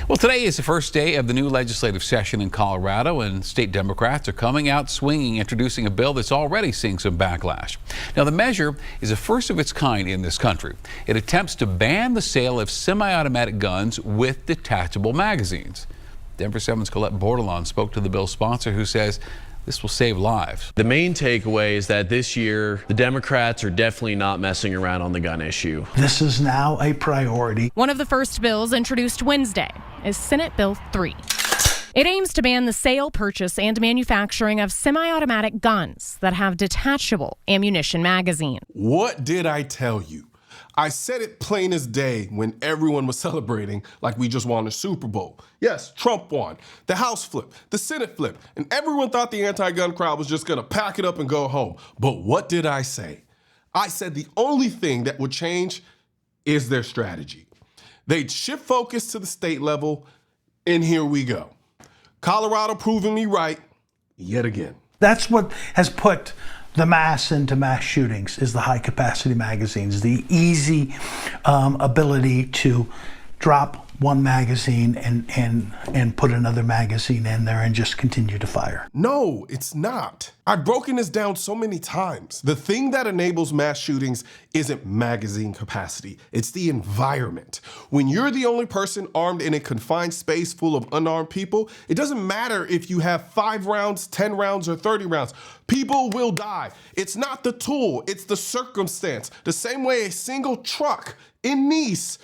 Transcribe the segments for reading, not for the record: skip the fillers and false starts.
Well, today is the first day of the new legislative session in Colorado, and state Democrats are coming out swinging, introducing a bill that's already seeing some backlash. Now, the measure is a first of its kind in this country. It attempts to ban the sale of semi-automatic guns with detachable magazines. Denver 7's Colette Bordelon spoke to the bill's sponsor, who says this will save lives. The main takeaway is that this year, the Democrats are definitely not messing around on the gun issue. This is now a priority. One of the first bills introduced Wednesday is Senate Bill 3. It aims to ban the sale, purchase, and manufacturing of semi-automatic guns that have detachable ammunition magazines. What did I tell you? I said it plain as day when everyone was celebrating like we just won the Super Bowl. Yes, Trump won, the House flipped, the Senate flipped, and everyone thought the anti-gun crowd was just gonna pack it up and go home. But what did I say? I said the only thing that would change is their strategy. They'd shift focus to the state level, and here we go. Colorado proving me right yet again. That's what has put the mass into mass shootings, is the high capacity magazines, the easy ability to drop one magazine and put another magazine in there and just continue to fire. No, it's not. I've broken this down so many times. The thing that enables mass shootings isn't magazine capacity, it's the environment. When you're the only person armed in a confined space full of unarmed people, it doesn't matter if you have 5 rounds, 10 rounds, or 30 rounds. People will die. It's not the tool, it's the circumstance. The same way a single truck in Nice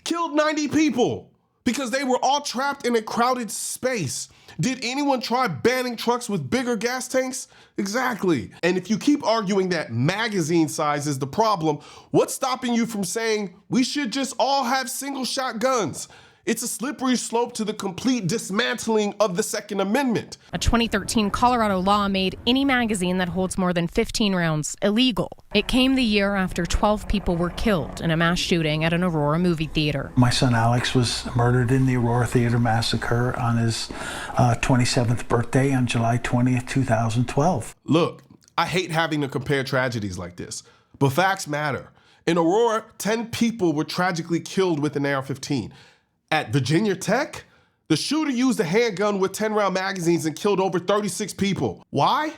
killed 90 people because they were all trapped in a crowded space. Did anyone try banning trucks with bigger gas tanks? Exactly. And if you keep arguing that magazine size is the problem, what's stopping you from saying we should just all have single shot guns? It's a slippery slope to the complete dismantling of the Second Amendment. A 2013 Colorado law made any magazine that holds more than 15 rounds illegal. It came the year after 12 people were killed in a mass shooting at an Aurora movie theater. My son Alex was murdered in the Aurora Theater massacre on his 27th birthday on July 20th, 2012. Look, I hate having to compare tragedies like this, but facts matter. In Aurora, 10 people were tragically killed with an AR-15. At Virginia Tech, the shooter used a handgun with 10-round magazines and killed over 36 people. Why?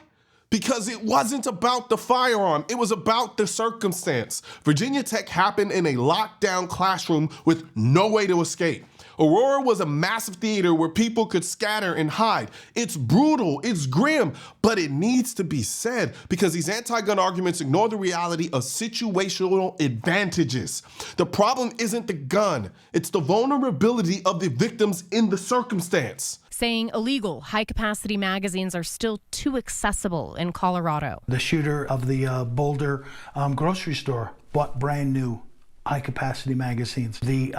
Because it wasn't about the firearm, it was about the circumstance. Virginia Tech happened in a locked-down classroom with no way to escape. Aurora was a massive theater where people could scatter and hide. It's brutal, it's grim, but it needs to be said because these anti-gun arguments ignore the reality of situational advantages. The problem isn't the gun, it's the vulnerability of the victims in the circumstance. Saying illegal high-capacity magazines are still too accessible in Colorado. The shooter of the Boulder grocery store bought brand new high-capacity magazines. The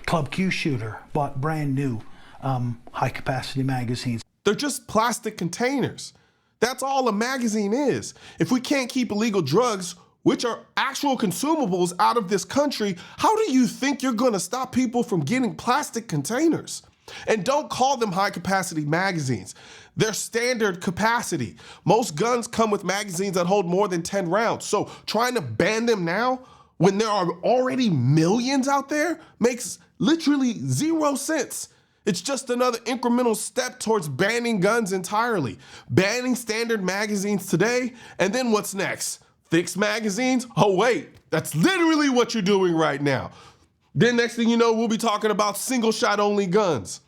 Club Q shooter bought brand new high-capacity magazines. They're just plastic containers. That's all a magazine is. If we can't keep illegal drugs, which are actual consumables, out of this country, how do you think you're gonna stop people from getting plastic containers? And don't call them high-capacity magazines. They're standard capacity. Most guns come with magazines that hold more than 10 rounds. So trying to ban them now, when there are already millions out there, makes literally zero sense. It's just another incremental step towards banning guns entirely. Banning standard magazines today, and then what's next? Fixed magazines? Oh wait, that's literally what you're doing right now. Then next thing you know, we'll be talking about single shot only guns.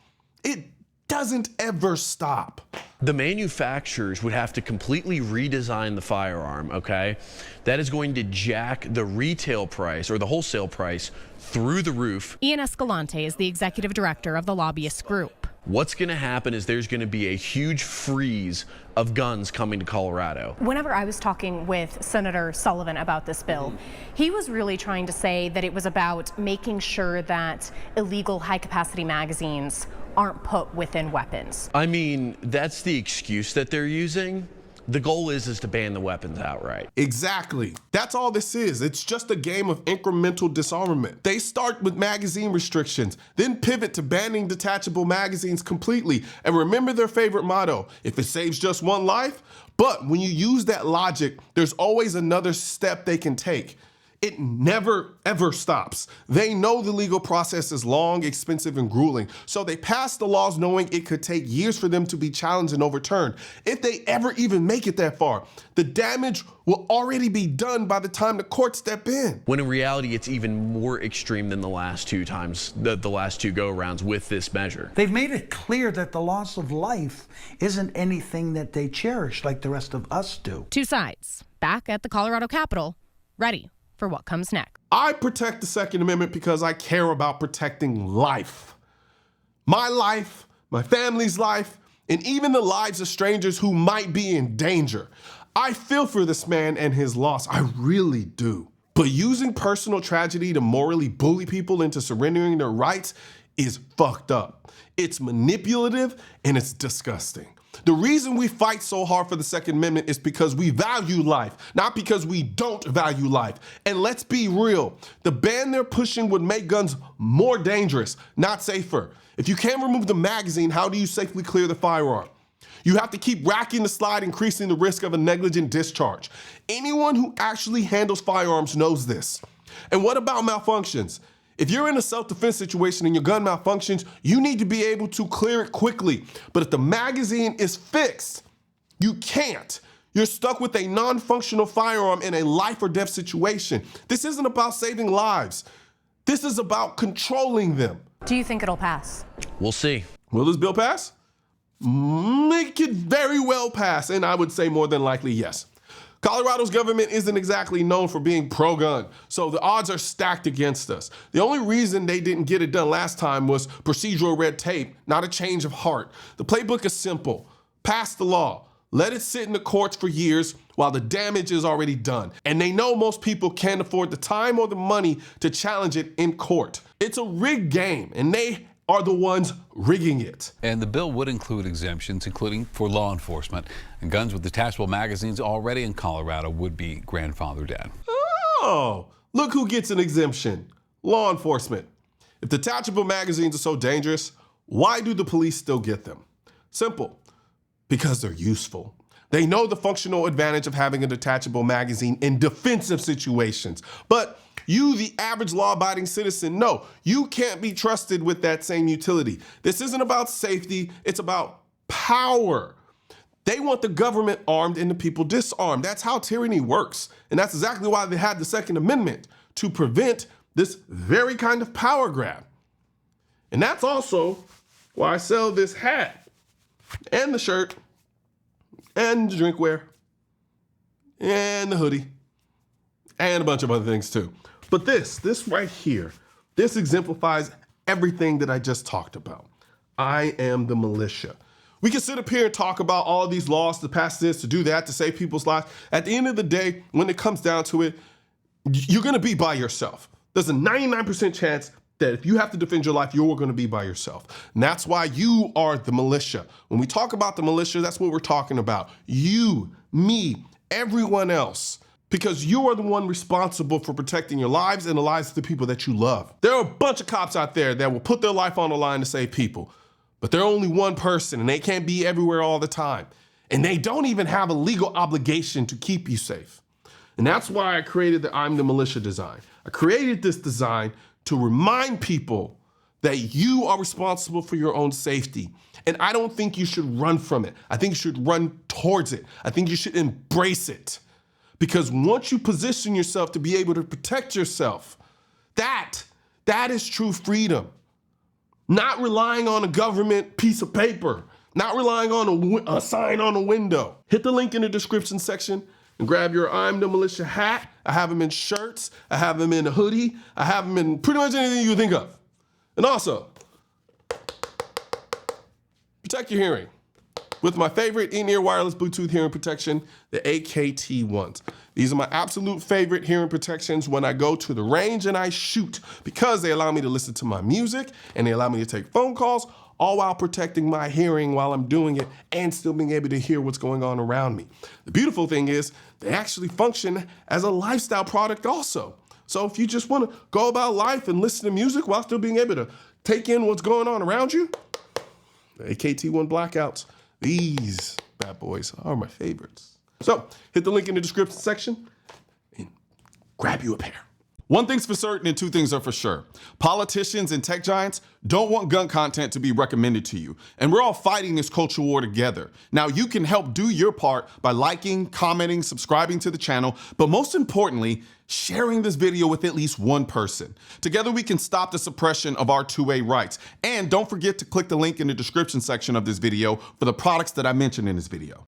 It doesn't ever stop. The manufacturers would have to completely redesign the firearm, okay? That is going to jack the retail price or the wholesale price through the roof. Ian Escalante is the executive director of the lobbyist group. What's going to happen is there's going to be a huge freeze of guns coming to Colorado. Whenever I was talking with Senator Sullivan about this bill, he was really trying to say that it was about making sure that illegal high-capacity magazines aren't put within weapons. I mean, that's the excuse that they're using. The goal is to ban the weapons outright. Exactly. That's all this is. It's just a game of incremental disarmament. They start with magazine restrictions, then pivot to banning detachable magazines completely. And remember their favorite motto, if it saves just one life. But when you use that logic, there's always another step they can take. It never, ever stops. They know the legal process is long, expensive, and grueling, so they pass the laws knowing it could take years for them to be challenged and overturned. If they ever even make it that far, the damage will already be done by the time the courts step in. When in reality, it's even more extreme than the last two times, the last two go-arounds with this measure. They've made it clear that the loss of life isn't anything that they cherish like the rest of us do. Two sides, back at the Colorado Capitol, ready for what comes next. I protect the Second Amendment because I care about protecting life. My life, my family's life, and even the lives of strangers who might be in danger. I feel for this man and his loss, I really do. But using personal tragedy to morally bully people into surrendering their rights is fucked up. It's manipulative and it's disgusting. The reason we fight so hard for the Second Amendment is because we value life, not because we don't value life. And let's be real, the ban they're pushing would make guns more dangerous, not safer. If you can't remove the magazine, how do you safely clear the firearm? You have to keep racking the slide, increasing the risk of a negligent discharge. Anyone who actually handles firearms knows this. And what about malfunctions? If you're in a self-defense situation and your gun malfunctions, you need to be able to clear it quickly. But if the magazine is fixed, you can't. You're stuck with a non-functional firearm in a life or death situation. This isn't about saving lives. This is about controlling them. Do you think it'll pass? We'll see. Will this bill pass? It could very well pass, and I would say more than likely yes. Colorado's government isn't exactly known for being pro-gun, so the odds are stacked against us. The only reason they didn't get it done last time was procedural red tape, not a change of heart. The playbook is simple. Pass the law. Let it sit in the courts for years while the damage is already done. And they know most people can't afford the time or the money to challenge it in court. It's a rigged game, and they are the ones rigging it. And the bill would include exemptions, including for law enforcement. And guns with detachable magazines already in Colorado would be grandfathered in. Oh, look who gets an exemption. Law enforcement. If detachable magazines are so dangerous, why do the police still get them? Simple. Because they're useful. They know the functional advantage of having a detachable magazine in defensive situations. But you, the average law-abiding citizen, no, you can't be trusted with that same utility. This isn't about safety, it's about power. They want the government armed and the people disarmed. That's how tyranny works. And that's exactly why they had the Second Amendment, to prevent this very kind of power grab. And that's also why I sell this hat and the shirt and the drinkware and the hoodie and a bunch of other things too. But this right here, this exemplifies everything that I just talked about. I am the militia. We can sit up here and talk about all of these laws to pass this, to do that, to save people's lives. At the end of the day, when it comes down to it, you're gonna be by yourself. There's a 99% chance that if you have to defend your life, you're gonna be by yourself. And that's why you are the militia. When we talk about the militia, that's what we're talking about. You, me, everyone else. Because you are the one responsible for protecting your lives and the lives of the people that you love. There are a bunch of cops out there that will put their life on the line to save people, but they're only one person and they can't be everywhere all the time. And they don't even have a legal obligation to keep you safe. And that's why I created the I'm the Militia design. I created this design to remind people that you are responsible for your own safety. And I don't think you should run from it. I think you should run towards it. I think you should embrace it. Because once you position yourself to be able to protect yourself, that is true freedom. Not relying on a government piece of paper, not relying on a sign on a window. Hit the link in the description section and grab your I'm the Militia hat. I have them in shirts, I have them in a hoodie, I have them in pretty much anything you think of. And also, protect your hearing with my favorite in-ear wireless Bluetooth hearing protection, the AKT ones. These are my absolute favorite hearing protections when I go to the range and I shoot, because they allow me to listen to my music and they allow me to take phone calls, all while protecting my hearing while I'm doing it and still being able to hear what's going on around me. The beautiful thing is they actually function as a lifestyle product also. So if you just want to go about life and listen to music while still being able to take in what's going on around you, the AKT1 blackouts, these bad boys are my favorites. So hit the link in the description section and grab you a pair. One thing's for certain and two things are for sure. Politicians and tech giants don't want gun content to be recommended to you. And we're all fighting this culture war together. Now, you can help do your part by liking, commenting, subscribing to the channel, but most importantly, sharing this video with at least one person. Together, we can stop the suppression of our 2A rights. And don't forget to click the link in the description section of this video for the products that I mentioned in this video.